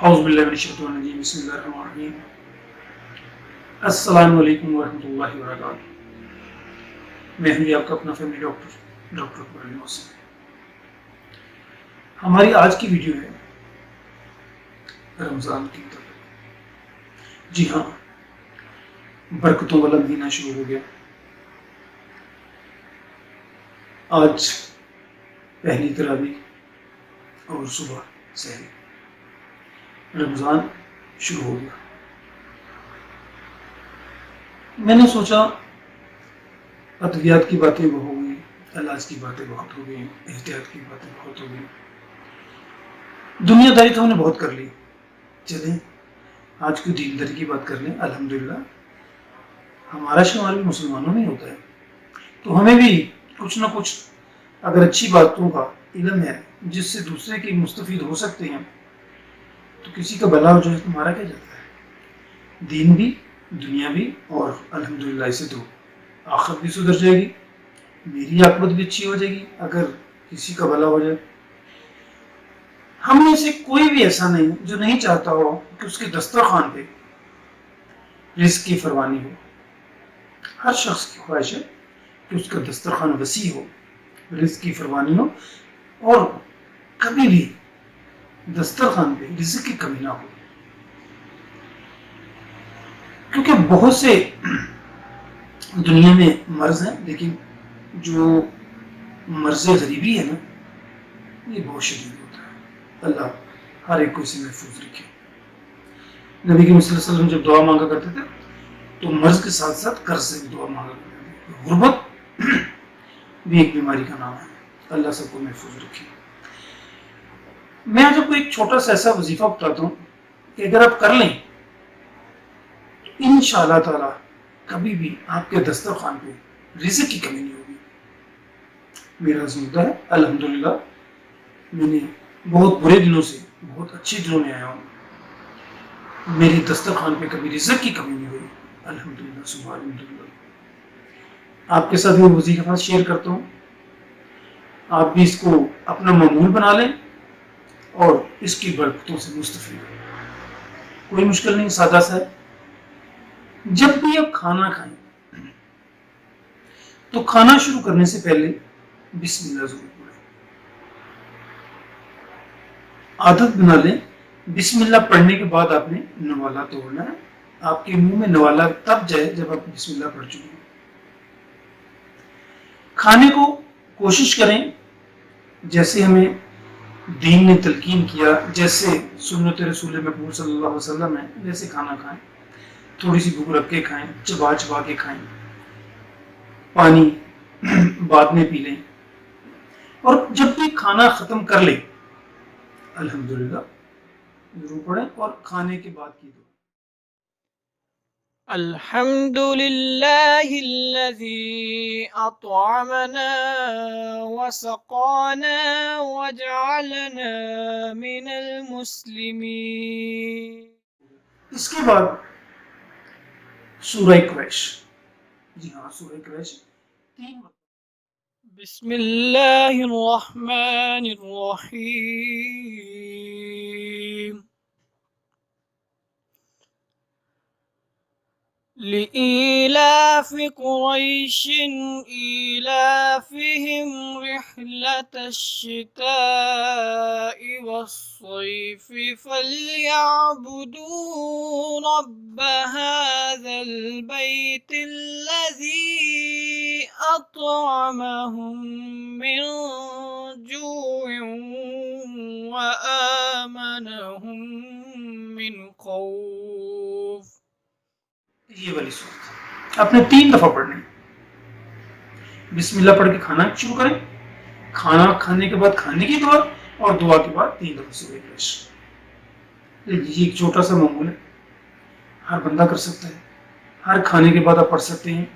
اعوذ باللہ من الشیطان الرجیم بسم اللہ الرحمن الرحیم السلام علیکم ورحمۃ اللہ وبرکاتہ۔ میں ہوں آپ کا اپنا فیملی ڈاکٹر اکبر علی محسن۔ ہماری آج کی ویڈیو ہے رمضان کی طرف۔ جی ہاں، برکتوں والا مہینہ شروع ہو گیا۔ آج پہلی تراویح اور صبح سحری، رمضان شروع ہو گیا۔ میں نے سوچا ادویات کی باتیں وہ ہو گئی، علاج کی باتیں بہت ہو گئی، احتیاط کی باتیں بہت ہو گئی، دنیا داری تو ہم نے بہت کر لی، چلیں آج کوئی دین داری کی بات کر لیں۔ الحمدللہ ہمارا شمار بھی مسلمانوں میں ہوتا ہے، تو ہمیں بھی کچھ نہ کچھ اگر اچھی باتوں کا علم ہے جس سے دوسرے کے مستفید ہو سکتے ہیں تو کسی کا بھلا ہو جائے تو ہمارا کیا جاتا ہے؟ دین بھی، دنیا بھی، اور الحمدللہ اسے تو آخرت بھی سدھر جائے گی، میری عاقبت بھی اچھی ہو جائے گی اگر کسی کا بھلا ہو جائے۔ ہم میں سے کوئی بھی ایسا نہیں جو نہیں چاہتا ہو کہ اس کے دسترخوان پہ رزق کی فراوانی ہو۔ ہر شخص کی خواہش ہے کہ اس کا دسترخوان وسیع ہو، رزق کی فراوانی ہو، اور کبھی بھی دسترخوان پہ رزق کی کمی نہ ہو۔ کیونکہ بہت سے دنیا میں مرض ہیں، لیکن جو مرض غریبی ہے نا، یہ بہت شدید ہوتا ہے۔ اللہ ہر ایک کو اسے محفوظ رکھے۔ نبی کریم صلی اللہ علیہ وسلم جب دعا مانگا کرتے تھے تو مرض کے ساتھ ساتھ قرض سے بھی دعا مانگا کرتے تھے۔ غربت بھی ایک بیماری کا نام ہے۔ اللہ سب کو محفوظ رکھے۔ میں آج آپ کو ایک چھوٹا سا ایسا وظیفہ بتاتا ہوں کہ اگر آپ کر لیں تو انشاءاللہ تعالی کبھی بھی آپ کے دسترخوان پہ رزق کی کمی نہیں ہوگی۔ میرا عزم ہے الحمدللہ میں نے بہت برے دنوں سے بہت اچھے دنوں میں آیا ہوں، میری دسترخوان پہ کبھی رزق کی کمی نہیں ہوئی، الحمدللہ سبحان الحمدللہ۔ آپ کے ساتھ میں وظیفہ شیئر کرتا ہوں، آپ بھی اس کو اپنا معمول بنا لیں اور اس کی برکتوں سے مستفید ہوں۔ کوئی مشکل نہیں، سادہ سا ہے۔ جب بھی آپ کھانا کھائیں تو کھانا شروع کرنے سے پہلے بسم اللہ ضرور پڑھیں۔ عادت بنا لیں، بسم اللہ پڑھنے کے بعد آپ نے نوالا توڑنا ہے۔ آپ کے منہ میں نوالا تب جائے جب آپ بسم اللہ پڑھ چکے ہیں۔ کھانے کو کوشش کریں جیسے ہمیں دین نے تلقین کیا، جیسے سنت رسول مقبول صلی اللہ علیہ وسلم ہے، ویسے کھانا کھائیں۔ تھوڑی سی بھوک رکھ کے کھائیں، چبا چبا کے کھائیں، پانی بعد میں پی لیں، اور جب بھی کھانا ختم کر لیں الحمدللہ ضرور پڑھیں، اور کھانے کے بعد کی دعا۔ الحمد لله الذي أطعمنا وسقانا وجعلنا من المسلمين۔ اس کے بعد سورہ قریش، جی ہاں سورہ قریش 3 بسم الله الرحمن الرحيم۔ لإيلاف قريش إيلافهم رحلة الشتاء والصيف فليعبدوا رب هذا البيت الذي أطعمهم من جوع وآمنهم من خوف۔ یہ والی صورت آپ نے 3 دفعہ پڑھنی۔ بسم اللہ پڑھ کے کھانا شروع کریں، کھانا کھانے کے بعد کھانے کی دعا، اور دعا کے بعد 3 دفعہ سورہ قریش۔ یہ ایک چھوٹا سا معمول ہے، ہر بندہ کر سکتا ہے، ہر کھانے کے بعد آپ پڑھ سکتے ہیں،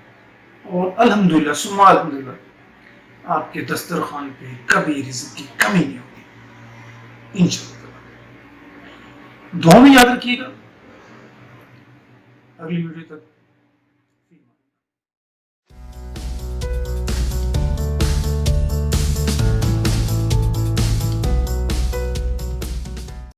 اور الحمدللہ ثم الحمدللہ آپ کے دسترخوان پہ کبھی رزق کی کمی نہیں ہوگی انشاءاللہ۔ دعا میں یاد رکھیے گا۔ اگلی ویڈیو تک